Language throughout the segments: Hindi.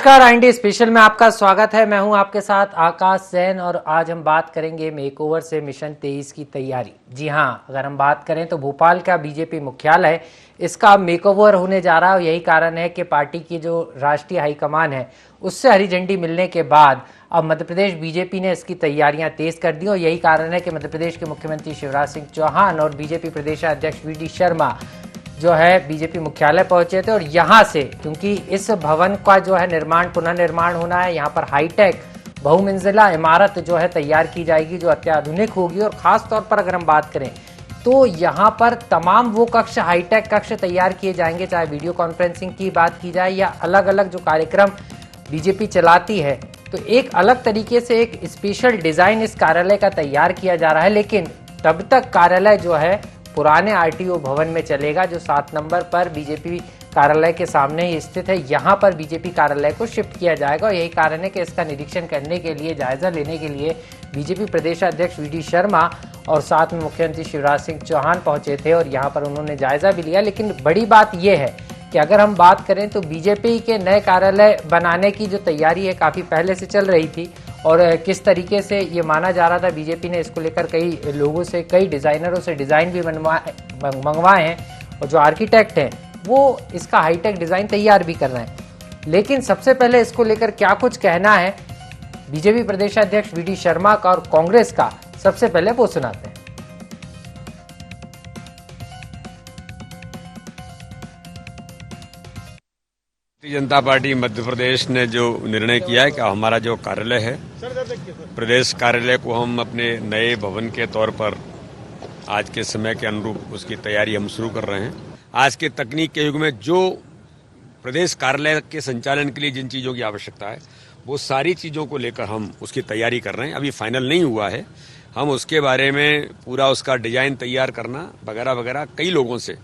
नमस्कार, आईएनडी स्पेशल में आपका स्वागत है। मैं हूं आपके साथ आकाश सैन और आज हम बात करेंगे मेकओवर से मिशन 23 की तैयारी। जी हां, अगर हम बात करें तो भोपाल का बीजेपी मुख्यालय इसका मेकओवर होने जा रहा है और यही कारण है कि पार्टी की जो राष्ट्रीय हाईकमान है उससे हरी झंडी मिलने के बाद अब मध्य प्रदेश बीजेपी ने इसकी तैयारियां तेज कर दी और यही कारण है कि मध्य प्रदेश के मुख्यमंत्री शिवराज सिंह चौहान और बीजेपी प्रदेशाध्यक्ष वी डी शर्मा जो है बीजेपी मुख्यालय पहुंचे थे। और यहां से क्योंकि इस भवन का जो है निर्माण पुनर्निर्माण होना है, यहां पर हाईटेक बहुमंजिला इमारत जो है तैयार की जाएगी जो अत्याधुनिक होगी। और खास तौर पर अगर हम बात करें तो यहां पर तमाम वो कक्ष हाईटेक कक्ष तैयार किए जाएंगे, चाहे वीडियो कॉन्फ्रेंसिंग की बात की जाए या अलग अलग जो कार्यक्रम बीजेपी चलाती है, तो एक अलग तरीके से एक स्पेशल डिजाइन इस कार्यालय का तैयार किया जा रहा है। लेकिन तब तक कार्यालय जो है पुराने आरटीओ भवन में चलेगा जो 7 नंबर पर बीजेपी कार्यालय के सामने ही स्थित है। यहाँ पर बीजेपी कार्यालय को शिफ्ट किया जाएगा और यही कारण है कि इसका निरीक्षण करने के लिए, जायजा लेने के लिए बीजेपी प्रदेशाध्यक्ष वी डी शर्मा और साथ में मुख्यमंत्री शिवराज सिंह चौहान पहुंचे थे और यहाँ पर उन्होंने जायजा भी लिया। लेकिन बड़ी बात यह है कि अगर हम बात करें तो बीजेपी के नए कार्यालय बनाने की जो तैयारी है काफ़ी पहले से चल रही थी और किस तरीके से ये माना जा रहा था, बीजेपी ने इसको लेकर कई लोगों से, कई डिज़ाइनरों से डिज़ाइन भी मंगवाए हैं और जो आर्किटेक्ट हैं वो इसका हाईटेक डिज़ाइन तैयार भी कर रहे हैं। लेकिन सबसे पहले इसको लेकर क्या कुछ कहना है बीजेपी प्रदेशाध्यक्ष वी डी शर्मा का और कांग्रेस का, सबसे पहले वो सुनाते हैं। भारतीय जनता पार्टी मध्य प्रदेश ने जो निर्णय किया है कि हमारा जो कार्यालय है, प्रदेश कार्यालय को हम अपने नए भवन के तौर पर आज के समय के अनुरूप उसकी तैयारी हम शुरू कर रहे हैं। आज के तकनीक के युग में जो प्रदेश कार्यालय के संचालन के लिए जिन चीज़ों की आवश्यकता है वो सारी चीज़ों को लेकर हम उसकी तैयारी कर रहे हैं। अभी फाइनल नहीं हुआ है, हम उसके बारे में पूरा उसका डिजाइन तैयार करना वगैरह वगैरह कई लोगों से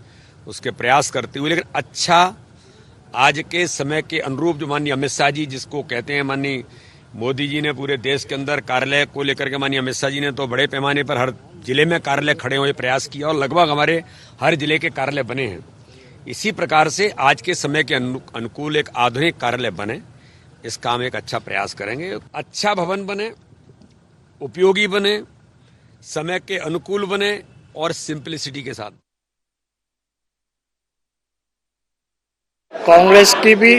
उसके प्रयास करते हुए, लेकिन अच्छा आज के समय के अनुरूप जो माननीय अमित शाह जी जिसको कहते हैं, माननीय मोदी जी ने पूरे देश के अंदर कार्यालय को लेकर के, माननीय अमित शाह जी ने तो बड़े पैमाने पर हर जिले में कार्यालय खड़े हुए प्रयास किया और लगभग हमारे हर जिले के कार्यालय बने हैं। इसी प्रकार से आज के समय के अनुकूल एक आधुनिक कार्यालय बने, इसका हम एक अच्छा प्रयास करेंगे। अच्छा भवन बने, उपयोगी बने, समय के अनुकूल बने और सिंप्लिसिटी के साथ। कांग्रेस की भी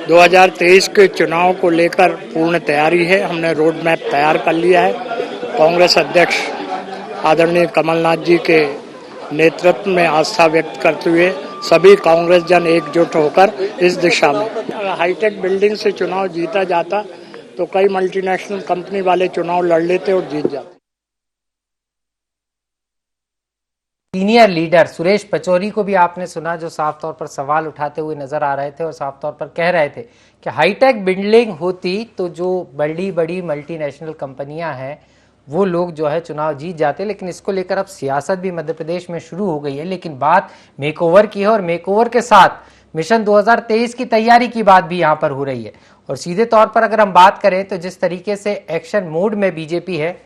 2023 के चुनाव को लेकर पूर्ण तैयारी है। हमने रोड मैप तैयार कर लिया है। कांग्रेस अध्यक्ष आदरणीय कमलनाथ जी के नेतृत्व में आस्था व्यक्त करते हुए सभी कांग्रेस जन एकजुट होकर इस दिशा में, हाईटेक बिल्डिंग से चुनाव जीता जाता तो कई मल्टीनेशनल कंपनी वाले चुनाव लड़ लेते और जीत जाते। सीनियर लीडर सुरेश पचौरी को भी आपने सुना जो साफ तौर पर सवाल उठाते हुए नजर आ रहे थे और साफ तौर पर कह रहे थे कि हाईटेक बिल्डिंग होती तो जो बड़ी बड़ी मल्टीनेशनल कंपनियां हैं वो लोग जो है चुनाव जीत जाते। लेकिन इसको लेकर अब सियासत भी मध्य प्रदेश में शुरू हो गई है। लेकिन बात मेकओवर की है और मेकओवर के साथ मिशन 2023 की तैयारी की बात भी यहाँ पर हो रही है। और सीधे तौर पर अगर हम बात करें तो जिस तरीके से एक्शन मोड में बीजेपी है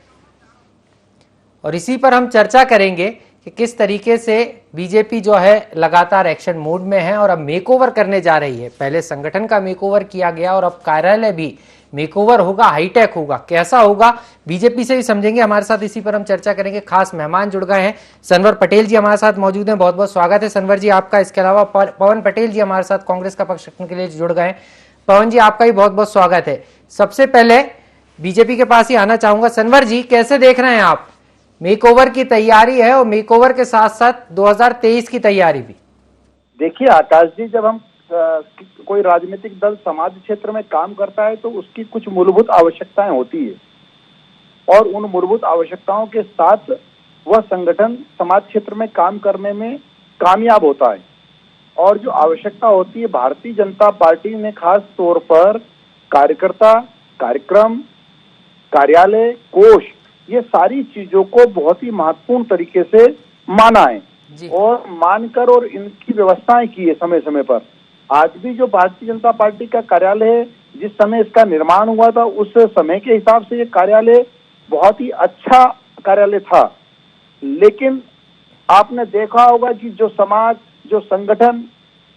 और इसी पर हम चर्चा करेंगे कि किस तरीके से बीजेपी जो है लगातार एक्शन मोड में है और अब मेकओवर करने जा रही है। पहले संगठन का मेकओवर किया गया और अब कार्यालय भी मेकओवर होगा, हाईटेक होगा। कैसा होगा बीजेपी से भी समझेंगे। हमारे साथ इसी पर हम चर्चा करेंगे। खास मेहमान जुड़ गए हैं, सनवर पटेल जी हमारे साथ मौजूद हैं। बहुत बहुत स्वागत है सनवर जी आपका। इसके अलावा पवन पटेल जी हमारे साथ कांग्रेस का पक्ष रखने के लिए जुड़ गए हैं। पवन जी आपका भी बहुत बहुत स्वागत है। सबसे पहले बीजेपी के पास ही आना चाहूंगा। सनवर जी कैसे देख रहे हैं आप, मेकओवर की तैयारी है और मेकओवर के साथ साथ 2023 की तैयारी भी? देखिए आकाश जी, जब हम कोई राजनीतिक दल समाज क्षेत्र में काम करता है तो उसकी कुछ मूलभूत आवश्यकताएं होती है और उन मूलभूत आवश्यकताओं के साथ वह संगठन समाज क्षेत्र में काम करने में कामयाब होता है। और जो आवश्यकता होती है, भारतीय जनता पार्टी ने खास तौर पर कार्यकर्ता, कार्यक्रम, कार्यालय, कोष, ये सारी चीजों को बहुत ही महत्वपूर्ण तरीके से माना है और मानकर और इनकी व्यवस्थाएं की है समय समय पर। आज भी जो भारतीय जनता पार्टी का कार्यालय है, जिस समय इसका निर्माण हुआ था उस समय के हिसाब से ये कार्यालय बहुत ही अच्छा कार्यालय था। लेकिन आपने देखा होगा कि जो समाज, जो संगठन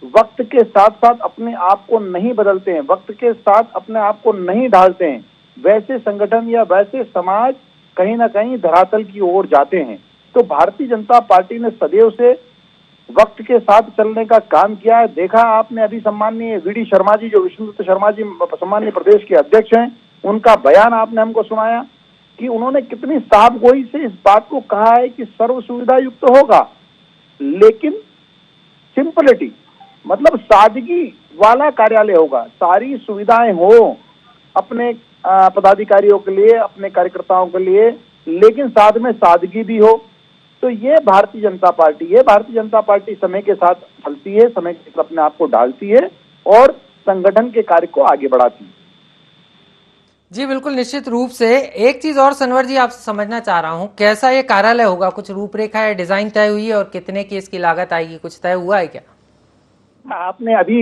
वक्त के साथ साथ अपने आप को नहीं बदलते हैं, वक्त के साथ अपने आप को नहीं ढालते हैं, वैसे संगठन या वैसे समाज कहीं ना कहीं धरातल की ओर जाते हैं। तो भारतीय जनता पार्टी ने सदैव से वक्त के साथ चलने का काम किया है। देखा आपने अभी सम्माननीय वीडी शर्मा जी, जो विष्णुदत्त शर्मा जी सम्माननीय प्रदेश के अध्यक्ष हैं, उनका बयान आपने हमको सुनाया कि उन्होंने कितनी साफगोई से इस बात को कहा है कि सर्व सुविधा युक्त होगा, लेकिन सिंपलिटी मतलब सादगी वाला कार्यालय होगा, सारी सुविधाएं हो अपने पदाधिकारियों के लिए, अपने कार्यकर्ताओं के लिए, लेकिन साथ में सादगी भी हो। तो ये भारतीय जनता पार्टी है। भारतीय जनता पार्टी समय के साथ चलती है, समय के साथ अपने आप को डालती है और संगठन के कार्य को आगे बढ़ाती है। जी बिल्कुल, निश्चित रूप से। एक चीज और सनवर जी आपसे समझना चाह रहा हूं, कैसा ये कार्यालय होगा, कुछ रूपरेखा या डिजाइन तय हुई है और कितने की इसकी लागत आएगी, कुछ तय हुआ है क्या? आपने अभी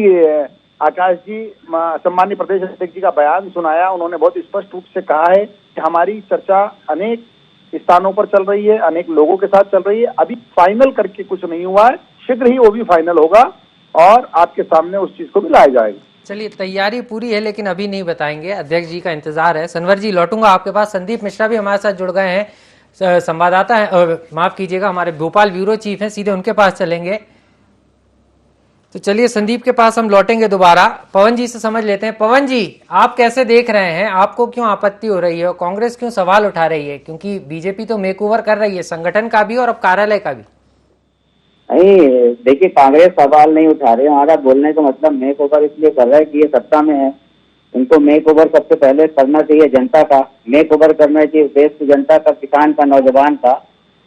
आकाश जी सम्माननीय प्रदेश अध्यक्ष जी का बयान सुनाया, उन्होंने बहुत स्पष्ट रूप से कहा है कि हमारी चर्चा अनेक स्थानों पर चल रही है, अनेक लोगों के साथ चल रही है, अभी फाइनल करके कुछ नहीं हुआ है, शीघ्र ही वो भी फाइनल होगा और आपके सामने उस चीज को भी लाया जाएगा। चलिए, तैयारी पूरी है लेकिन अभी नहीं बताएंगे, अध्यक्ष जी का इंतजार है। सनवर जी लौटूंगा आपके पास। संदीप मिश्रा भी हमारे साथ जुड़ गए हैं, संवाददाता है, माफ कीजिएगा हमारे भोपाल ब्यूरो चीफ हैं, सीधे उनके पास चलेंगे। तो चलिए संदीप के पास हम लौटेंगे दोबारा। पवन जी से समझ लेते हैं। पवन जी, आप कैसे देख रहे हैं, आपको क्यों आपत्ति हो रही है और कांग्रेस क्यों सवाल उठा रही है? क्योंकि बीजेपी तो मेकओवर कर रही है, संगठन का भी और अब कार्यालय का भी। नहीं, देखिए कांग्रेस सवाल नहीं उठा रही है। हमारा बोलने का मतलब मेक ओवर इसलिए कर रहा है कि ये सत्ता में है, इनको मेक ओवर सबसे पहले करना चाहिए जनता का, मेक ओवर करना चाहिए देश की जनता का, किसान का, नौजवान का,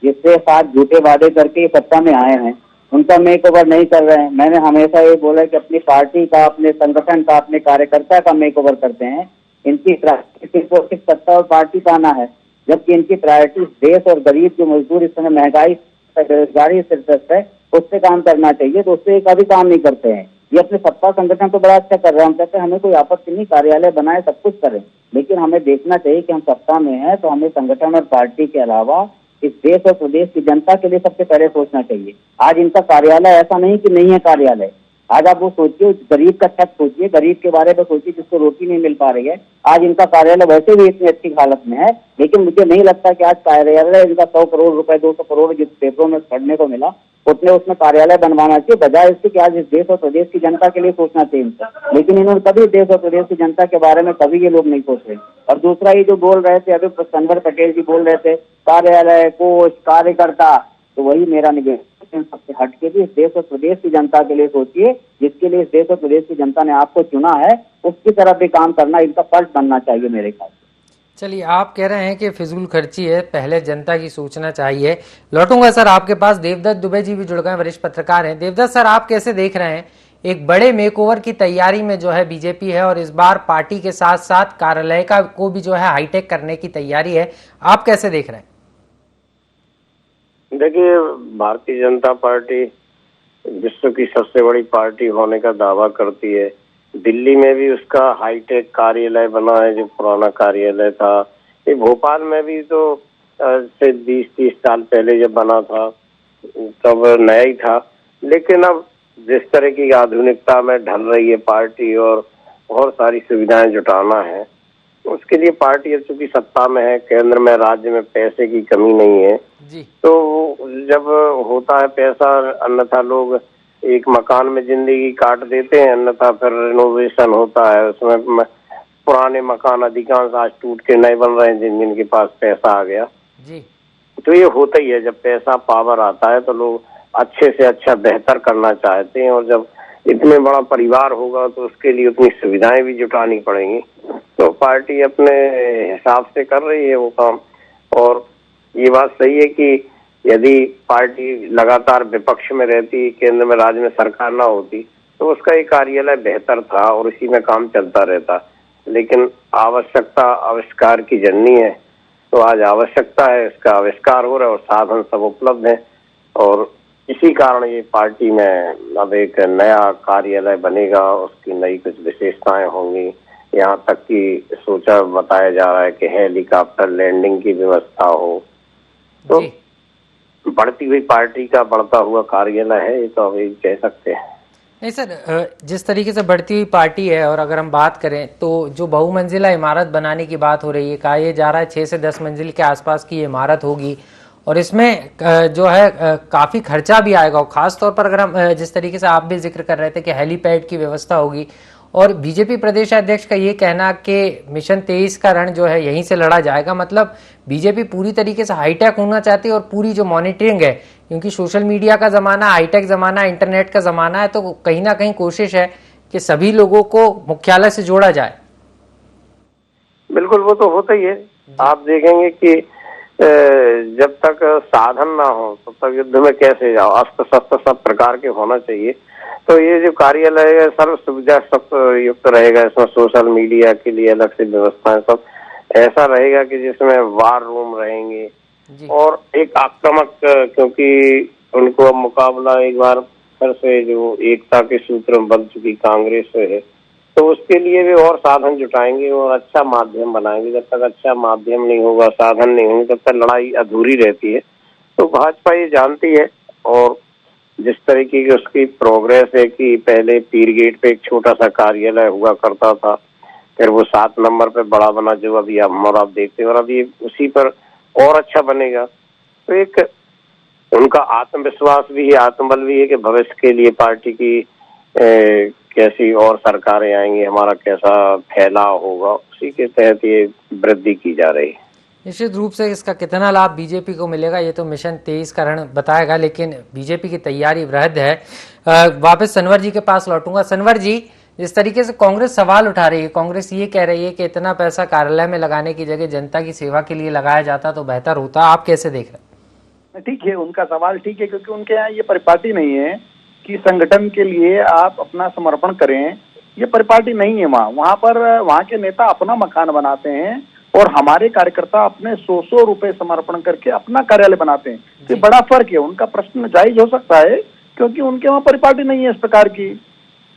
जिससे साथ झूठे वादे करके सत्ता में आए हैं, उनका मेक ओवर नहीं कर रहे हैं। मैंने हमेशा ये बोला कि अपनी पार्टी का, अपने संगठन का, अपने कार्यकर्ता का मेक ओवर करते हैं। इनकी प्रायोरिटी सिर्फ सत्ता और पार्टी पाना है, जबकि इनकी प्रायोरिटी देश और गरीब जो मजदूर इस समय महंगाई बेरोजगारी से ग्रस्त है उससे काम करना चाहिए, तो उससे कभी काम नहीं करते हैं। ये अपने सत्ता संगठन तो बड़ा अच्छा कर रहे हैं, हम कहते हैं हमें कोई आपत्ति नहीं, कार्यालय बनाए, सब कुछ करें, लेकिन हमें देखना चाहिए कि हम सत्ता में हैं तो हमें संगठन और पार्टी के अलावा इस देश और प्रदेश की जनता के लिए सबसे पहले सोचना चाहिए। आज इनका कार्यालय ऐसा नहीं कि नहीं है कार्यालय, आज आप वो सोचिए, गरीब का छत सोचिए, गरीब के बारे में सोचिए जिसको रोटी नहीं मिल पा रही है। आज इनका कार्यालय वैसे भी इतनी अच्छी हालत में है, लेकिन मुझे नहीं लगता कि आज कार्यालय इनका 100 करोड़ रुपए, 200 करोड़ जिस पेपरों में पढ़ने को मिला उतने उसमें कार्यालय बनवाना चाहिए, बजाय इसके कि आज इस देश और प्रदेश की जनता के लिए सोचना चाहिए इनको। लेकिन इन्होंने कभी देश और प्रदेश की जनता के बारे में कभी ये लोग नहीं सोच रहे। और दूसरा ये जो बोल रहे थे अभी सनवर पटेल जी बोल रहे थे कार्यालय, कोष, कार्यकर्ता, तो वही मेरा निवेदन, सबसे हट के भी इस देश और प्रदेश की जनता के लिए सोचिए, जिसके लिए इस देश और प्रदेश की जनता ने आपको चुना है, उसकी तरफ भी काम करना इनका फर्ज बनना चाहिए मेरे ख्याल से। चलिए, आप कह रहे हैं कि फिजूल खर्ची है, पहले जनता की सोचना चाहिए। लौटूंगा सर आपके पास। देवदत्त दुबे जी भी जुड़ गए, वरिष्ठ पत्रकार हैं। देवदत्त सर, आप कैसे देख रहे हैं, एक बड़े मेकओवर की तैयारी में जो है बीजेपी है और इस बार पार्टी के साथ साथ कार्यालय का को भी जो है हाईटेक करने की तैयारी है, आप कैसे देख रहे हैं? देखिए, भारतीय जनता पार्टी विश्व की सबसे बड़ी पार्टी होने का दावा करती है। दिल्ली में भी उसका हाईटेक कार्यालय बना है, जो पुराना कार्यालय था। ये भोपाल में भी तो से 20-30 साल पहले जब बना था तब नया ही था, लेकिन अब जिस तरह की आधुनिकता में ढल रही है पार्टी और बहुत सारी सुविधाएं जुटाना है, उसके लिए पार्टी चूंकि सत्ता में है, केंद्र में, राज्य में पैसे की कमी नहीं है जी। तो जब होता है पैसा, अन्यथा लोग एक मकान में जिंदगी काट देते हैं, अन्यथा फिर रिनोवेशन होता है, उसमें पुराने मकान अधिकांश आज टूट के नए बन रहे हैं जिनके पास पैसा आ गया जी। तो ये होता ही है, जब पैसा पावर आता है तो लोग अच्छे से अच्छा बेहतर करना चाहते हैं, और जब इतने बड़ा परिवार होगा तो उसके लिए उतनी सुविधाएं भी जुटानी पड़ेंगी। तो पार्टी अपने हिसाब से कर रही है वो काम, और ये बात सही है कि यदि पार्टी लगातार विपक्ष में रहती, केंद्र में, राज्य में सरकार ना होती, तो उसका एक कार्यालय बेहतर था और इसी में काम चलता रहता। लेकिन आवश्यकता आविष्कार की जननी है, तो आज आवश्यकता है, इसका आविष्कार हो रहा है और साधन सब उपलब्ध है, और इसी कारण ये पार्टी में अब एक नया कार्यालय बनेगा, उसकी नई कुछ विशेषताएं होंगी। यहाँ तक कि सोचा बताया जा रहा है कि हेलीकॉप्टर लैंडिंग की व्यवस्था हो। तो बढ़ती हुई पार्टी का बढ़ता हुआ कार्यालय है, ये तो अभी कह सकते हैं। नहीं सर, जिस तरीके से बढ़ती हुई पार्टी है और अगर हम बात करें तो जो बहुमंजिला इमारत बनाने की बात हो रही है, कहा यह जा रहा है 6 से 10 मंजिल के आसपास की इमारत होगी और इसमें जो है काफ़ी खर्चा भी आएगा। और ख़ास तौर पर अगर हम जिस तरीके से आप भी जिक्र कर रहे थे कि हेलीपैड की व्यवस्था होगी और बीजेपी प्रदेश अध्यक्ष का ये कहना कि मिशन 23 का रण जो है यहीं से लड़ा जाएगा, मतलब बीजेपी पूरी तरीके से हाईटेक होना चाहती है और पूरी जो मॉनिटरिंग है, क्योंकि सोशल मीडिया का ज़माना, हाईटेक ज़माना, इंटरनेट का ज़माना है, तो कहीं ना कहीं कोशिश है कि सभी लोगों को मुख्यालय से जोड़ा जाए। बिल्कुल, वो तो होता ही है। आप देखेंगे कि जब तक साधन ना हो तब तक युद्ध में कैसे जाओ, अस्त्र शस्त्र सब प्रकार के होना चाहिए। तो ये जो कार्यालय है सर्व सुविधा सब युक्त रहेगा, इसमें सोशल मीडिया के लिए अलग से व्यवस्थाएं सब ऐसा रहेगा कि जिसमें वार रूम रहेंगे और एक आक्रामक, क्योंकि उनको अब मुकाबला एक बार फिर से जो एकता के सूत्र में बंध चुकी कांग्रेस है, तो उसके लिए भी और साधन जुटाएंगे और अच्छा माध्यम बनाएंगे। जब तक अच्छा माध्यम नहीं होगा, साधन नहीं होंगे, तब तक लड़ाई अधूरी रहती है। तो भाजपा ये जानती है और जिस तरीके की उसकी प्रोग्रेस है कि पहले पीर गेट पे एक छोटा सा कार्यालय हुआ करता था, फिर वो 7 नंबर पे बड़ा बना जो अभी हम और आप देखते हैं, और अभी उसी पर और अच्छा बनेगा। तो एक उनका आत्मविश्वास भी है, आत्मबल भी है कि भविष्य के लिए पार्टी की कैसी और सरकारें आएंगी, हमारा कैसा फैलाव होगा, उसी के तहत ये वृद्धि की जा रही है। निश्चित रूप से इसका कितना लाभ बीजेपी को मिलेगा ये तो मिशन 23 का रण बताएगा, लेकिन बीजेपी की तैयारी वृहद है। वापस सनवर जी के पास लौटूंगा। सनवर जी, जिस तरीके से कांग्रेस सवाल उठा रही है, कांग्रेस ये कह रही है कि इतना पैसा कार्यालय में लगाने की जगह जनता की सेवा के लिए लगाया जाता तो बेहतर होता, आप कैसे देख रहे हैं? ठीक है, उनका सवाल ठीक है, क्योंकि उनके यहाँ ये परिपाटी नहीं है कि संगठन के लिए आप अपना समर्पण करें। ये परिपाटी नहीं है वहाँ पर वहाँ के नेता अपना मकान बनाते हैं और हमारे कार्यकर्ता अपने 100 रुपए समर्पण करके अपना कार्यालय बनाते हैं। तो बड़ा फर्क है। उनका प्रश्न जायज हो सकता है क्योंकि उनके वहाँ परिपाटी नहीं है इस प्रकार की।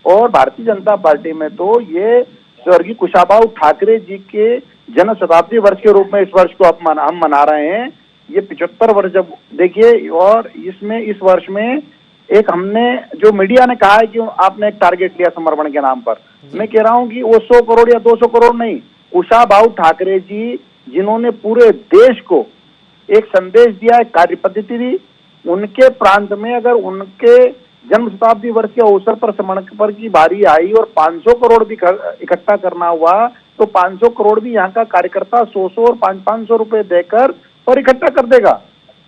और भारतीय जनता पार्टी में तो ये स्वर्गीय कुशाभाऊ ठाकरे जी के जन्म शताब्दी वर्ष के रूप में इस वर्ष को हम मना रहे हैं। ये 75 वर्ष जब देखिए, और इसमें इस वर्ष में एक हमने जो मीडिया ने कहा है कि आपने एक टारगेट लिया समर्पण के नाम पर, मैं कह रहा हूं कि वो 100 करोड़ या 200 करोड़ नहीं, कुशाभाऊ ठाकरे जी जिन्होंने पूरे देश को एक संदेश दिया है, कार्य पद्धति दी, उनके प्रांत में अगर उनके जन्म शताब्दी वर्ष के अवसर पर समर्पण की बारी आई और 500 करोड़ भी इकट्ठा करना हुआ, तो 500 करोड़ भी यहाँ का कार्यकर्ता 100 और 500 रुपए देकर और इकट्ठा कर देगा।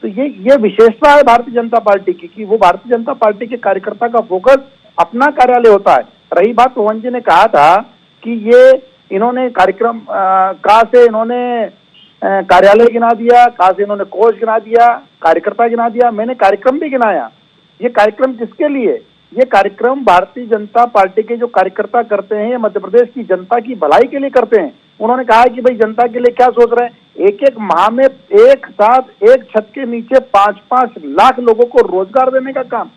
तो ये विशेषता है भारतीय जनता पार्टी की कि वो भारतीय जनता पार्टी के कार्यकर्ता का फोकस अपना कार्यालय होता है। रही बात, पवन जी ने कहा था कि ये इन्होंने कार्यक्रम कहाँ से इन्होंने कार्यालय गिना दिया, कहाँ से इन्होंने कोष गिना दिया, कार्यकर्ता गिना दिया। मैंने कार्यक्रम भी गिनाया। ये कार्यक्रम किसके लिए? ये कार्यक्रम भारतीय जनता पार्टी के जो कार्यकर्ता करते हैं, मध्य प्रदेश की जनता की भलाई के लिए करते हैं। उन्होंने कहा है कि भाई जनता के लिए क्या सोच रहे हैं। एक माह में एक साथ एक छत के नीचे 5-5 लाख लोगों को रोजगार देने का काम।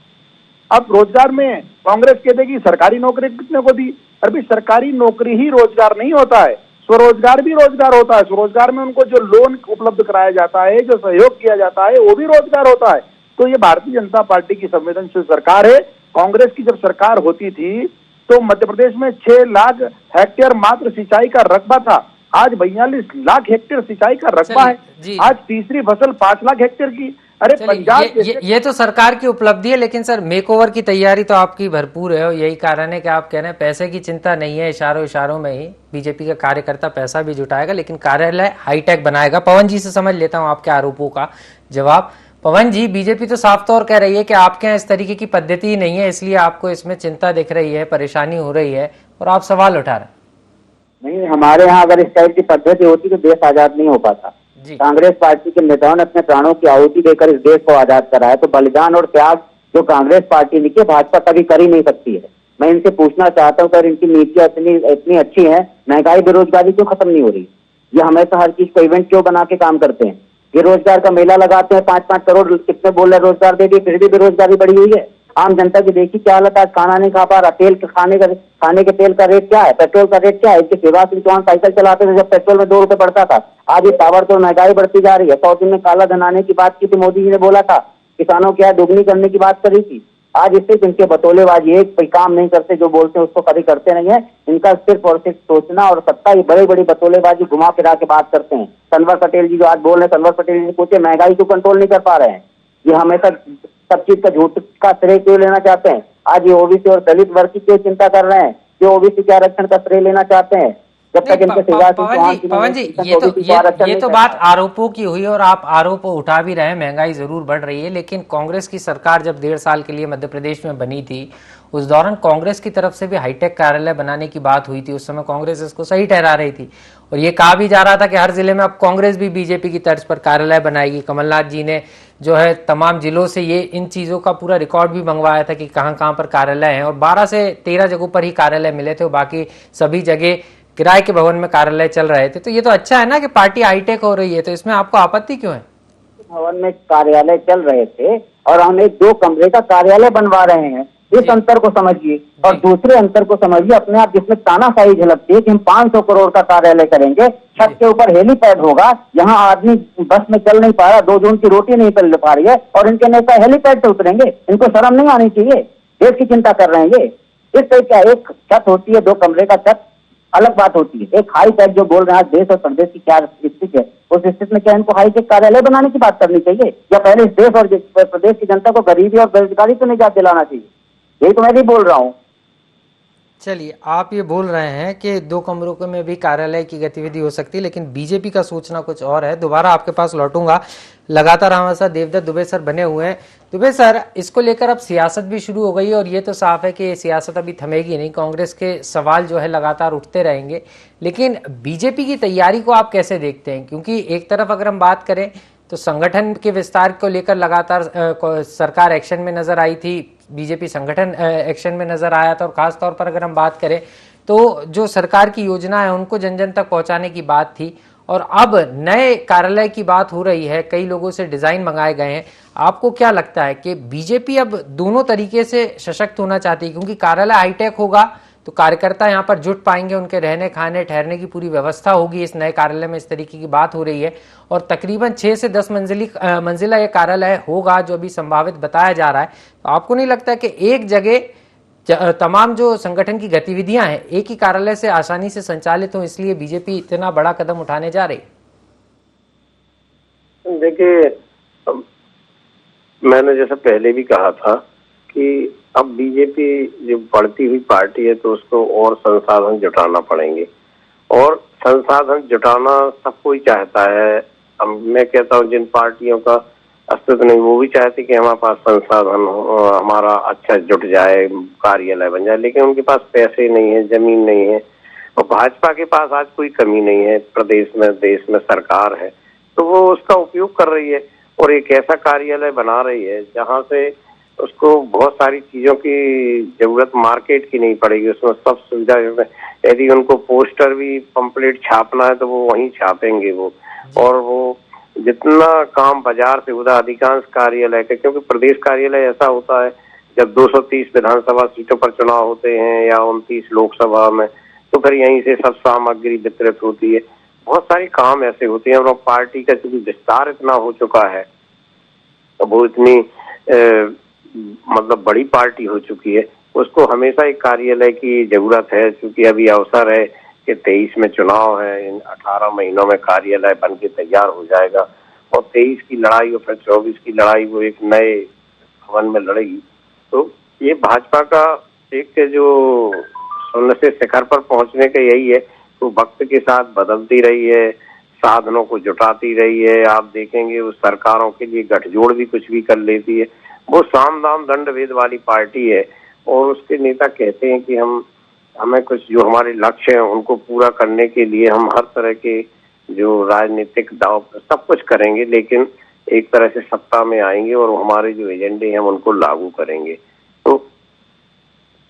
अब रोजगार में कांग्रेस कह देगी सरकारी नौकरी कितने को दी। अभी सरकारी नौकरी ही रोजगार नहीं होता है, स्वरोजगार भी रोजगार होता है। स्वरोजगार में उनको जो लोन उपलब्ध कराया जाता है, जो सहयोग किया जाता है, वो भी रोजगार होता है। तो ये भारतीय जनता पार्टी की संवेदनशील सरकार है। कांग्रेस की जब सरकार होती थी तो मध्य प्रदेश में 6 लाख हेक्टेयर मात्र सिंचाई का रकबा था। आज 42 लाख हेक्टेयर सिंचाई का रकबा है। आज तीसरी फसल 5 लाख हेक्टेयर की। अरे पंजाब ये तो सरकार की उपलब्धि है, लेकिन सर मेकओवर की तैयारी तो आपकी भरपूर है और यही कारण है कि आप कह रहे हैं पैसे की चिंता नहीं है। इशारों में ही बीजेपी का कार्यकर्ता पैसा भी जुटाएगा लेकिन कार्यालय हाईटेक बनाएगा। पवन जी से समझ लेता हूं आपके आरोपों का जवाब। पवन जी, बीजेपी तो साफ तौर कह रही है कि आपके यहाँ इस तरीके की पद्धति ही नहीं है, इसलिए आपको इसमें चिंता दिख रही है, परेशानी हो रही है और आप सवाल उठा रहे हैं। नहीं, हमारे यहाँ अगर इस टाइप की पद्धति होती तो देश आजाद नहीं हो पाता। कांग्रेस पार्टी के नेताओं ने अपने प्राणों की आहुति देकर इस देश को आजाद कराया, तो बलिदान और त्याग जो कांग्रेस पार्टी ने किया भाजपा कभी कर ही नहीं सकती है। मैं इनसे पूछना चाहता हूँ, अगर इनकी नीतियां इतनी अच्छी है, महंगाई बेरोजगारी क्यों खत्म नहीं हो रही? ये हमेशा हर चीज को इवेंट क्यों बना के काम करते हैं? ये रोजगार का मेला लगाते हैं, 5-5 करोड़ कितने बोल रहे रोजगार दे दिए, फिर भी बेरोजगारी बढ़ी हुई है। आम जनता की देखी क्या हालत है, खाना नहीं खा पा रहा। तेल के खाने के तेल का रेट क्या है, पेट्रोल का रेट क्या है? इसके शिवराज सिंह चौहान साइकिल चलाते थे जब पेट्रोल में 2 रुपए बढ़ता था, आज ये ताबड़तोड़ महंगाई बढ़ती जा रही है। 100 दिन में काला धन आने की बात की थी, मोदी जी ने बोला था, किसानों की आय दोगुनी करने की बात करी थी। आज सिर्फ इनके बतौलेबाजी है, कोई काम नहीं करते, जो बोलते हैं उसको कभी करते नहीं है। इनका सिर्फ और सिर्फ सोचना और सत्ता, ये बड़ी बड़ी बतौलेबाजी घुमा फिरा के बात करते हैं। तनवर पटेल जी जो आज बोल रहे हैं, तनवर पटेल जी पूछे महंगाई क्यों कंट्रोल नहीं कर पा रहे हैं, ये हमेशा सब चीज का झूठ का श्रेय क्यों लेना चाहते हैं। आज ये ओबीसी और दलित वर्ग की क्यों चिंता कर रहे हैं, ये ओबीसी के आरक्षण का श्रेय लेना चाहते हैं। जब तक इनके पवन जी ये तो बात आरोपों की हुई और आप आरोप उठा भी रहे हैं, महंगाई जरूर बढ़ रही है, लेकिन कांग्रेस की सरकार जब 1.5 साल के लिए मध्य प्रदेश में बनी थी, उस दौरान कांग्रेस की तरफ से भी हाईटेक कार्यालय बनाने की बात हुई थी। उस समय कांग्रेस इसको सही ठहरा रही थी और ये कहा भी जा रहा था कि हर जिले में अब कांग्रेस भी बीजेपी की तर्ज पर कार्यालय बनाएगी। कमलनाथ जी ने जो है तमाम जिलों से ये इन चीजों का पूरा रिकॉर्ड भी मंगवाया था कि कहां कहां पर कार्यालय हैं और 12 से 13 जगहों पर ही कार्यालय मिले थे, बाकी सभी जगह किराए के भवन में कार्यालय चल रहे थे। तो ये तो अच्छा है ना कि पार्टी हाईटेक हो रही है, तो इसमें आपको आपत्ति क्यों है? भवन में कार्यालय चल रहे थे और हम एक 2 कमरे का कार्यालय बनवा रहे हैं, इस अंतर को समझिए। और दूसरे अंतर को समझिए अपने आप, जिसमें तानाशाही झलकती है कि हम 500 करोड़ का कार्यालय करेंगे, छत के ऊपर हेलीपैड होगा, यहाँ आदमी बस में चल नहीं पा रहा, 2 जून की रोटी नहीं मिल पा रही है और इनके नेता हेलीपैड से उतरेंगे। इनको शर्म नहीं आनी चाहिए, देश की चिंता कर रहे हैं ये। इस तरह क्या, एक छत होती है 2 कमरे का छत, अलग बात होती है। एक हाई टेक जो बोल रहे हैं, आज देश और प्रदेश की क्या स्थिति है, उस स्थिति में क्या इनको हाईटेक कार्यालय बनाने की बात करनी चाहिए, या पहले इस देश और प्रदेश की जनता को गरीबी और बेरोजगारी से निजात दिलाना चाहिए? यही तो मैं भी बोल रहा हूँ। चलिए, आप ये बोल रहे हैं कि 2 कमरों में भी कार्यालय की गतिविधि हो सकती है, लेकिन बीजेपी का सोचना कुछ और है। दोबारा आपके पास लौटूंगा। लगातार हमारे साथ देवदत्त दुबे सर बने हुए हैं। दुबे सर, इसको लेकर अब सियासत भी शुरू हो गई है और ये तो साफ है कि सियासत अभी थमेगी नहीं, कांग्रेस के सवाल जो है लगातार उठते रहेंगे, लेकिन बीजेपी की तैयारी को आप कैसे देखते हैं? क्योंकि एक तरफ अगर हम बात करें तो संगठन के विस्तार को लेकर लगातार सरकार एक्शन में नजर आई थी, बीजेपी संगठन एक्शन में नजर आया था और खास तौर पर अगर हम बात करें तो जो सरकार की योजना है उनको जन जन तक पहुंचाने की बात थी और अब नए कार्यालय की बात हो रही है, कई लोगों से डिजाइन मंगाए गए हैं। आपको क्या लगता है कि बीजेपी अब दोनों तरीके से सशक्त होना चाहती है? क्योंकि कार्यालय हाईटेक होगा तो कार्यकर्ता यहाँ पर जुट पाएंगे, उनके रहने खाने ठहरने की पूरी व्यवस्था होगी इस नए कार्यालय में, इस तरीके की बात हो रही है और तकरीबन 6 से 10 मंजिला ये कार्यालय होगा जो अभी संभावित बताया जा रहा है। तो आपको नहीं लगता कि एक जगह तमाम जो संगठन की गतिविधियां हैं एक ही कार्यालय से आसानी से संचालित हो, इसलिए बीजेपी इतना बड़ा कदम उठाने जा रही? देखिए, मैंने जैसा पहले भी कहा था कि अब बीजेपी जो बढ़ती हुई पार्टी है तो उसको और संसाधन जुटाना पड़ेंगे और संसाधन जुटाना सब कोई चाहता है। मैं कहता हूँ जिन पार्टियों का अस्तित्व नहीं वो भी चाहते कि हमारे पास संसाधन हमारा अच्छा जुट जाए, कार्यालय बन जाए, लेकिन उनके पास पैसे नहीं है, जमीन नहीं है और भाजपा के पास आज कोई कमी नहीं है। प्रदेश में देश में सरकार है तो वो उसका उपयोग कर रही है और एक ऐसा कार्यालय बना रही है जहाँ से उसको बहुत सारी चीजों की जरूरत मार्केट की नहीं पड़ेगी, उसमें सब सुविधा। यदि उनको पोस्टर भी पंपलेट छापना है तो वो वहीं छापेंगे वो, और वो जितना काम बाजार से उधर अधिकांश कार्यालय का, क्योंकि प्रदेश कार्यालय ऐसा होता है जब 230 विधानसभा सीटों पर चुनाव होते हैं या 29 लोकसभा में, तो फिर यहीं से सब सामग्री वितरित होती है। बहुत सारे काम ऐसे होते हैं और पार्टी का चूंकि विस्तार इतना हो चुका है तो वो इतनी मतलब बड़ी पार्टी हो चुकी है, उसको हमेशा एक कार्यालय की जरूरत है। क्योंकि अभी अवसर है कि 23 में चुनाव है, इन 18 महीनों में कार्यालय बन के तैयार हो जाएगा और 23 की लड़ाई और फिर 24 की लड़ाई वो एक नए भवन में लड़ेगी। तो ये भाजपा का एक जो शून्य से शिखर पर पहुंचने का यही है, तो वक्त के साथ बदलती रही है, साधनों को जुटाती रही है। आप देखेंगे उस सरकारों के लिए गठजोड़ भी कुछ भी कर लेती है। वो साम दाम दंड भेद वाली पार्टी है और उसके नेता कहते हैं कि हमें कुछ जो हमारे लक्ष्य हैं उनको पूरा करने के लिए हम हर तरह के जो राजनीतिक दाव सब कुछ करेंगे, लेकिन एक तरह से सत्ता में आएंगे और हमारे जो एजेंडे हैं हम उनको लागू करेंगे। तो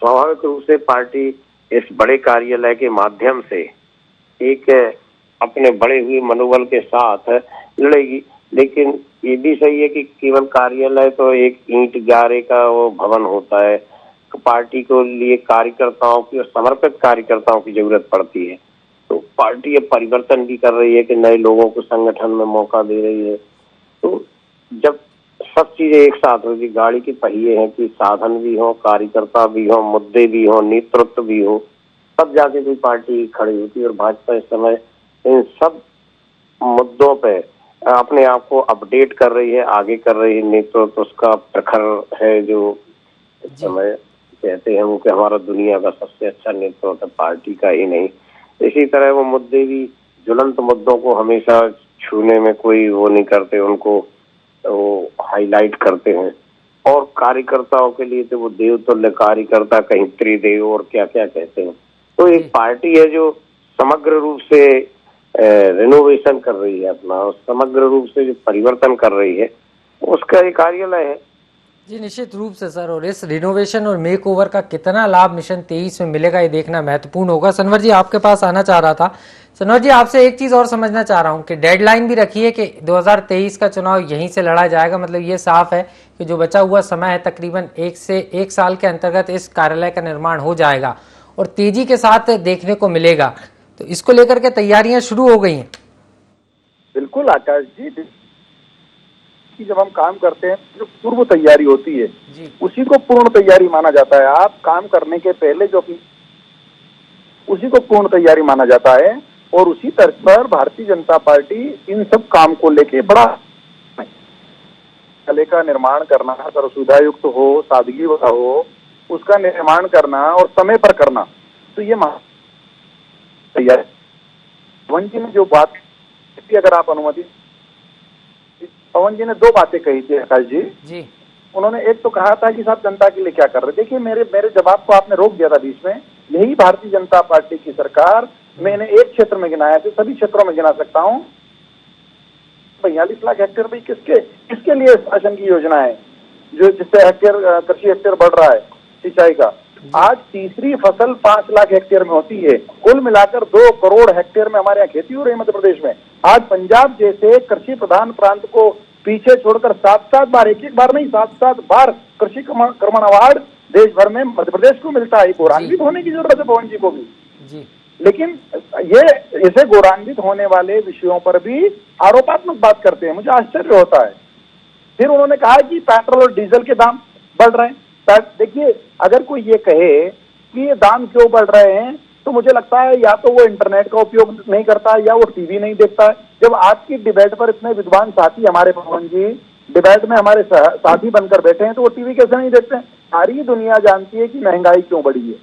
स्वाभाविक रूप से पार्टी इस बड़े कार्यालय के माध्यम से एक अपने बड़े हुए मनोबल के साथ लड़ेगी। लेकिन ये भी सही है कि केवल कार्यालय तो एक ईंट गारे का वो भवन होता है, पार्टी को लिए कार्यकर्ताओं की और समर्पित कार्यकर्ताओं की जरूरत पड़ती है। तो पार्टी अब परिवर्तन भी कर रही है कि नए लोगों को संगठन में मौका दे रही है। तो जब सब चीजें एक साथ होगी। गाड़ी के पहिए हैं कि साधन भी हो, कार्यकर्ता भी हो, मुद्दे भी हो, नेतृत्व भी हो, तब जाके कोई पार्टी खड़ी होती है। और भाजपा इस समय इन सब मुद्दों पे अपने आप को अपडेट कर रही है, आगे कर रही है। नेतृत्व उसका प्रखर है, जो इस समय कहते हैं वो कि हमारा दुनिया का सबसे अच्छा नेतृत्व पार्टी का ही नहीं। इसी तरह वो मुद्दे भी, ज्वलंत मुद्दों को हमेशा छूने में कोई वो नहीं करते, उनको वो हाईलाइट करते हैं। और कार्यकर्ताओं के लिए तो वो देवतुल्य कार्यकर्ता, कहीं त्रिदेव और क्या क्या कहते हैं। तो एक पार्टी है जो समग्र रूप से रिनोवेशन कर रही है अपना, समग्र रूप से जो परिवर्तन कर रही है, उसका एक कार्यालय है। जी निश्चित रूप से सर, और इस रिनोवेशन और मेक ओवर का कितना लाभ मिशन 23 में मिलेगा ये देखना महत्वपूर्ण होगा। सनवर जी आपके पास आना चाह रहा था। सनवर जी आपसे एक चीज और समझना चाह रहा हूँ कि डेडलाइन भी रखी है कि 2023 का चुनाव यहीं से लड़ा जाएगा, मतलब ये साफ है कि जो बचा हुआ समय है तकरीबन 1 साल के अंतर्गत इस कार्यालय का निर्माण हो जाएगा और तेजी के साथ देखने को मिलेगा। तो इसको लेकर के तैयारियां शुरू हो गई हैं। बिल्कुल आकाश जी, कि जब हम काम करते हैं जो पूर्व तैयारी होती है उसी को पूर्ण तैयारी माना जाता है। आप काम करने के पहले जो अपनी, उसी को पूर्ण तैयारी माना जाता है। और उसी तर्ज पर भारतीय जनता पार्टी इन सब काम को लेके बड़ा कले का निर्माण करना, सुविधा युक्त हो, सादगी वाला हो, उसका निर्माण करना और समय पर करना, तो ये तैयारी। पवन जी ने जो बात, अगर आप अनुमति, पवन जी ने 2 बातें कही थी आकाश जी। उन्होंने एक तो कहा था कि साहब जनता के लिए क्या कर रहे। देखिए मेरे जवाब को आपने रोक दिया था बीच में। यही भारतीय जनता पार्टी की सरकार, मैंने एक क्षेत्र में गिनाया था, सभी क्षेत्रों में गिना सकता हूँ। 42 लाख हेक्टेयर भी किसके लिए शासन की योजना है, जो जिससे हेक्टेयर, कृषि हेक्टेयर बढ़ रहा है सिंचाई का। आज तीसरी फसल 5 लाख हेक्टेयर में होती है। कुल मिलाकर 2 करोड़ हेक्टेयर में हमारे यहाँ खेती हो रही है मध्य प्रदेश में। आज पंजाब जैसे कृषि प्रधान प्रांत को पीछे छोड़कर 7-7 बार, एक बार नहीं 7-7 बार कृषि कर्मण अवार्ड देश भर में मध्य प्रदेश को मिलता है। गौरवान्वित होने की जरूरत है पवन जी को भी। लेकिन ये इसे गौरवान्वित होने वाले विषयों पर भी आरोपात्मक बात करते हैं, मुझे आश्चर्य होता है। फिर उन्होंने कहा कि पेट्रोल और डीजल के दाम बढ़ रहे हैं। देखिए अगर कोई ये कहे कि ये दाम क्यों बढ़ रहे हैं, तो मुझे लगता है या तो वो इंटरनेट का उपयोग नहीं करता है या वो टीवी नहीं देखता है। जब आज की डिबेट पर इतने विद्वान साथी हमारे पवन जी डिबेट में हमारे साथी बनकर बैठे हैं, तो वो टीवी कैसे नहीं देखते हैं। सारी दुनिया जानती है कि महंगाई क्यों बढ़ी है,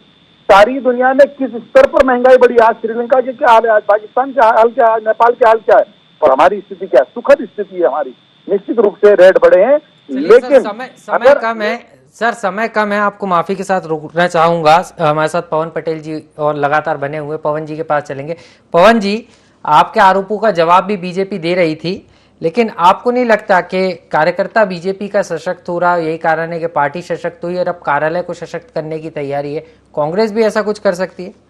सारी दुनिया में किस स्तर पर महंगाई बढ़ी। आज श्रीलंका के क्या हाल है, आज पाकिस्तान का हाल क्या है, नेपाल के हाल क्या है, और हमारी स्थिति क्या है। सुखद स्थिति है हमारी। निश्चित रूप से रेट बढ़े हैं, लेकिन समय कम है सर, समय कम है। आपको माफी के साथ रुकना चाहूंगा। हमारे साथ पवन पटेल जी और लगातार बने हुए, पवन जी के पास चलेंगे। पवन जी, आपके आरोपों का जवाब भी बीजेपी दे रही थी, लेकिन आपको नहीं लगता कि कार्यकर्ता बीजेपी का सशक्त हो रहा, यही कारण है कि पार्टी सशक्त हुई और अब कार्यालय को सशक्त करने की तैयारी है? कांग्रेस भी ऐसा कुछ कर सकती है?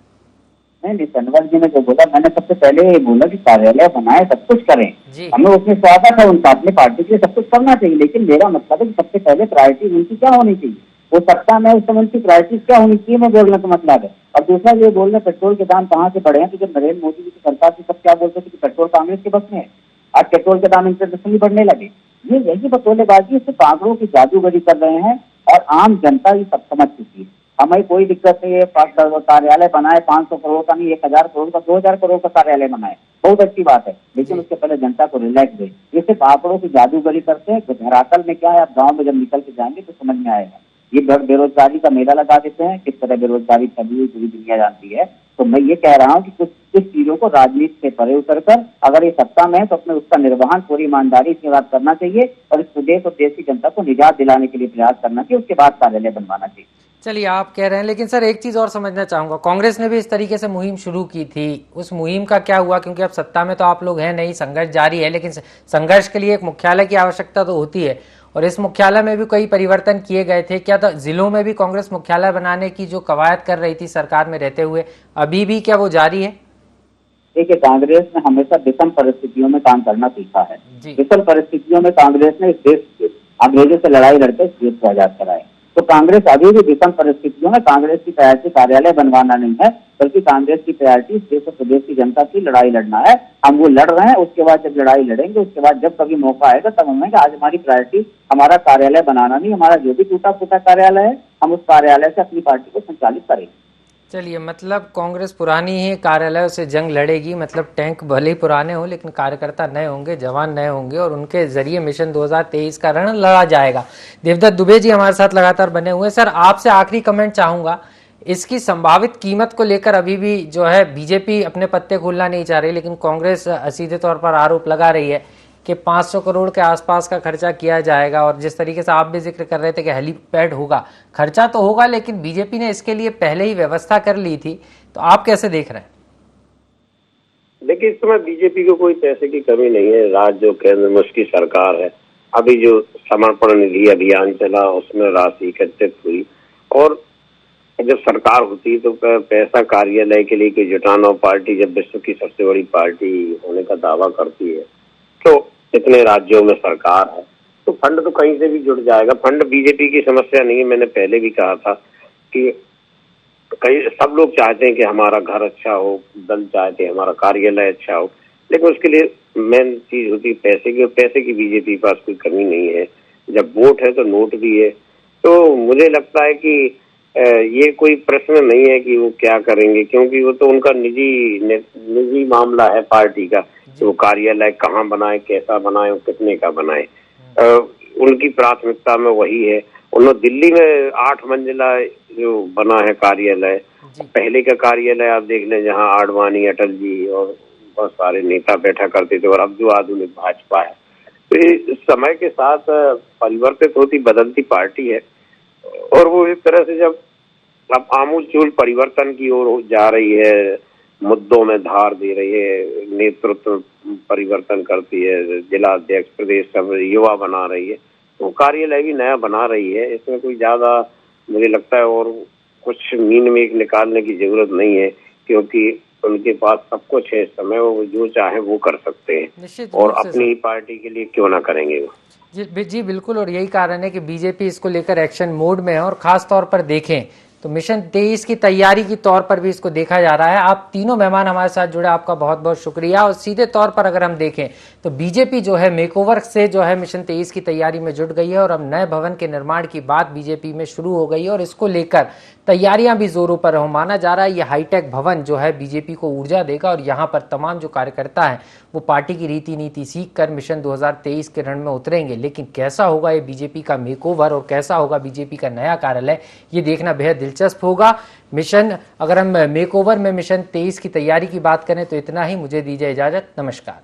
नहीं, सनवर जी ने जो बोला, मैंने सबसे पहले ये बोला कि कार्यालय बनाए, सब कुछ करें। हमें उसमें स्वागत है, उनका अपनी पार्टी के लिए सब कुछ करना चाहिए। लेकिन मेरा मतलब है कि सबसे पहले प्रायोरिटी उनकी क्या होनी चाहिए, वो सत्ता में उस समय उनकी प्रायोरिटी क्या होनी चाहिए, मैं बोलने का मतलब है। और दूसरा ये बोलना, पेट्रोल के दाम कहाँ से बढ़े हैं, तो जब नरेंद्र मोदी जी की सरकार थी सब क्या बोलते थे कि पेट्रोल कांग्रेस के बस में है। आज पेट्रोल के दाम इंटरनेशनली बढ़ने लगे। ये यही बतौलेबाजी, सिर्फ आंकड़ों की जादूगरी कर रहे हैं और आम जनता ये सब समझ चुकी है। हमें कोई दिक्कत नहीं है, कार्यालय बनाए 500 करोड़ का नहीं, 1000 करोड़ का, 2000 करोड़ का कार्यालय बनाए, बहुत अच्छी बात है। लेकिन उसके पहले जनता को रिलैक्स दे। ये सिर्फ आंकड़ों की जादूगरी करते हैं। धरातल में क्या है, आप गाँव में जब निकल के जाएंगे तो समझ में आएगा। ये बेरोजगारी का मेला लगा देते हैं, किस तरह बेरोजगारी फैली हुई पूरी दुनिया जानती है। तो मैं ये कह रहा हूँ कि कुछ चीजों को राजनीति से परे उतरकर, अगर ये सत्ता में है तो अपने उसका निर्वहन पूरी ईमानदारी के साथ करना चाहिए और इस प्रदेश और देश की जनता को निजात दिलाने के लिए प्रयास करना चाहिए। उसके बाद कार्यालय बनवाना चाहिए। चलिए, आप कह रहे हैं, लेकिन सर एक चीज और समझना चाहूंगा, कांग्रेस ने भी इस तरीके से मुहिम शुरू की थी, उस मुहिम का क्या हुआ? क्योंकि अब सत्ता में तो आप लोग हैं नहीं, संघर्ष जारी है, लेकिन संघर्ष के लिए एक मुख्यालय की आवश्यकता तो होती है और इस मुख्यालय में भी कई परिवर्तन किए गए थे। क्या तो जिलों में भी कांग्रेस मुख्यालय बनाने की जो कवायद कर रही थी सरकार में रहते हुए, अभी भी क्या वो जारी है? देखिए, कांग्रेस ने हमेशा विषम परिस्थितियों में काम करना सीखा है। विषम परिस्थितियों में कांग्रेस ने इस देश अंग्रेजों से लड़ाई लड़कर इस देश को आजाद कराया। तो कांग्रेस अभी भी विषम परिस्थितियों में, कांग्रेस की तैयारी कार्यालय बनवाना नहीं है, बल्कि कांग्रेस की प्रायोरिटी इस देश और प्रदेश की जनता की लड़ाई लड़ना है। हम वो लड़ रहे हैं। उसके बाद जब लड़ाई लड़ेंगे, उसके बाद जब कभी मौका आएगा तब हमें आज हमारी प्रायोरिटी हमारा कार्यालय बनाना नहीं, हमारा जो भी टूटा फूटा कार्यालय है हम उस कार्यालय से अपनी पार्टी को संचालित करेंगे। चलिए, मतलब कांग्रेस पुरानी ही कार्यालयों से जंग लड़ेगी। मतलब टैंक भले ही पुराने हो लेकिन कार्यकर्ता नए होंगे, जवान नए होंगे और उनके जरिए मिशन 2023 का रण लड़ा जाएगा। देवदत्त दुबे जी हमारे साथ लगातार बने हुए हैं। सर, आपसे आखिरी कमेंट चाहूंगा, इसकी संभावित कीमत को लेकर अभी भी जो है बीजेपी अपने पत्ते खोलना नहीं चाह रही, लेकिन कांग्रेस सीधे तौर पर आरोप लगा रही है कि 500 करोड़ के आसपास का खर्चा किया जाएगा। और जिस तरीके से आप भी जिक्र कर रहे थे कि हेलीपैड होगा, खर्चा तो होगा लेकिन बीजेपी ने इसके लिए पहले ही व्यवस्था कर ली थी। तो आप कैसे देख रहे हैं? देखिए, इस समय बीजेपी को कोई पैसे की कमी नहीं है। राज्य जो केंद्र में उसकी सरकार है। अभी जो समर्पण निधि अभियान चला उसमें राशि एकत्रित हुई, और जब सरकार होती है तो पैसा कार्यालय के लिए कोई जुटाना, पार्टी जब विश्व की सबसे बड़ी पार्टी होने का दावा करती है तो इतने राज्यों में सरकार है तो फंड तो कहीं से भी जुट जाएगा। फंड बीजेपी की समस्या नहीं है। मैंने पहले भी कहा था कि कई सब लोग चाहते हैं कि हमारा घर अच्छा हो, दल चाहते हैं हमारा कार्यालय अच्छा हो, लेकिन उसके लिए मेन चीज होती है पैसे की। पैसे की बीजेपी के पास कोई कमी नहीं है। जब वोट है तो नोट भी है। तो मुझे लगता है कि ये कोई प्रश्न नहीं है कि वो क्या करेंगे, क्योंकि वो तो उनका निजी मामला है पार्टी का। तो कार्यालय कहाँ बनाए, कैसा बनाए और कितने का बनाए, उनकी प्राथमिकता में वही है। उन्होंने दिल्ली में 8 मंजिला जो बना है कार्यालय, पहले का कार्यालय आप देख लें जहाँ आडवाणी, अटल जी और बहुत सारे नेता बैठा करते थे, और अब जो आधुनिक भाजपा है। तो इस समय के साथ परिवर्तित होती बदलती पार्टी है, और वो इस तरह से जब अब आमूल परिवर्तन की ओर जा रही है, मुद्दों में धार दे रही है, नेतृत्व परिवर्तन करती है, जिला अध्यक्ष प्रदेश सब युवा बना रही है, तो कार्यालय भी नया बना रही है। इसमें कोई ज्यादा मुझे लगता है और कुछ मीन मेघ निकालने की जरूरत नहीं है, क्योंकि उनके पास सब कुछ है। इस समय वो जो चाहे वो कर सकते हैं, और अपनी पार्टी के लिए क्यों ना करेंगे वो। जी बिल्कुल, और यही कारण है कि बीजेपी इसको लेकर एक्शन मोड में है। और खास तौर पर देखें तो मिशन 23 की तैयारी के तौर पर भी इसको देखा जा रहा है। आप तीनों मेहमान हमारे साथ जुड़े, आपका बहुत बहुत शुक्रिया। और सीधे तौर पर अगर हम देखें तो बीजेपी जो है मेकओवर से जो है मिशन 23 की तैयारी में जुट गई है, और अब नए भवन के निर्माण की बात बीजेपी में शुरू हो गई है, और इसको लेकर तैयारियां भी जोरों पर हो। माना जा रहा है ये हाईटेक भवन जो है बीजेपी को ऊर्जा देगा, और यहाँ पर तमाम जो कार्यकर्ता हैं वो पार्टी की रीति नीति सीख कर मिशन 2023 के रण में उतरेंगे। लेकिन कैसा होगा ये बीजेपी का मेकओवर और कैसा होगा बीजेपी का नया कार्यालय, ये देखना बेहद दिलचस्प होगा। मिशन, अगर हम मेकओवर में मिशन 23 की तैयारी की बात करें तो इतना ही। मुझे दीजिए इजाजत, नमस्कार।